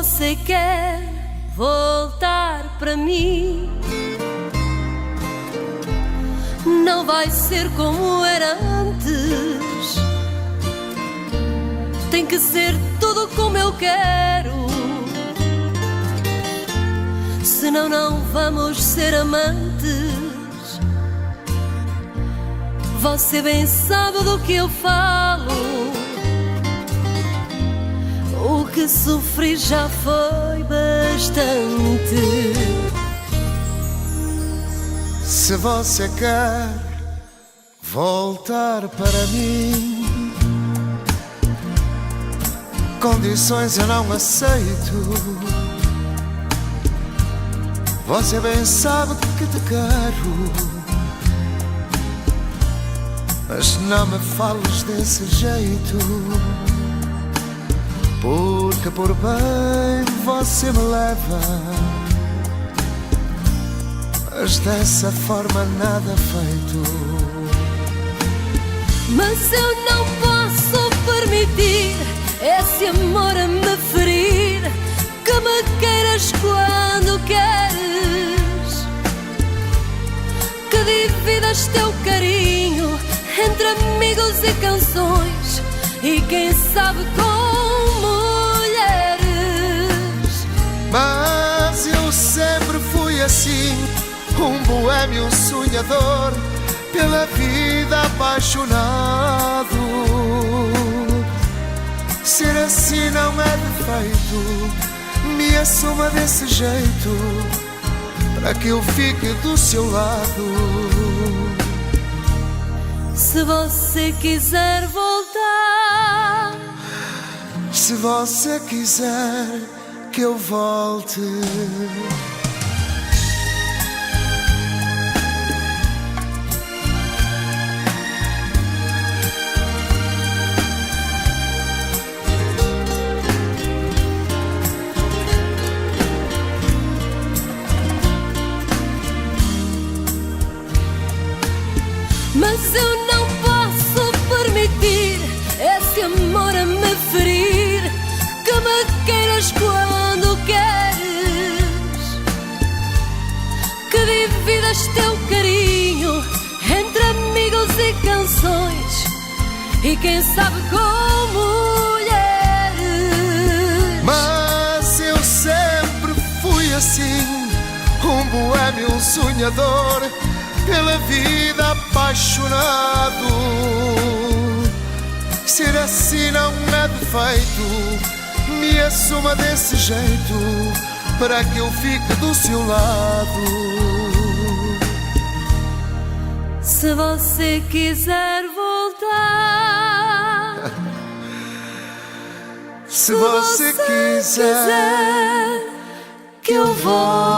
você quer voltar para mim, não vai ser como era antes. Tem que ser tudo como eu quero, senão não vamos ser amantes. Você bem sabe do que eu falo, o que sofri já foi bastante. Se você quer voltar para mim, condições eu não aceito. Você bem sabe que te quero, mas não me fales desse jeito, porque por bem você me leva, mas dessa forma nada feito. Mas eu não posso permitir esse amor a me ferir, que me queiras quando queres, que dividas teu carinho entre amigos e canções, e quem sabe com mulheres. Mas eu sempre fui assim, um boêmio sonhador, pela vida apaixonado. Ser assim não é defeito, me assuma desse jeito, para que eu fique do seu lado. Se você quiser voltar, se você quiser que eu volte, mas eu não posso permitir esse amor a me ferir, que me queiras quando queres, que dividas teu carinho entre amigos e canções, e quem sabe com mulheres. mas eu sempre fui assim, um boêmio sonhador, pela vida apaixonado. Ser assim não é defeito, me assuma desse jeito, para que eu fique do seu lado. Se você quiser voltar, se você quiser que eu volte.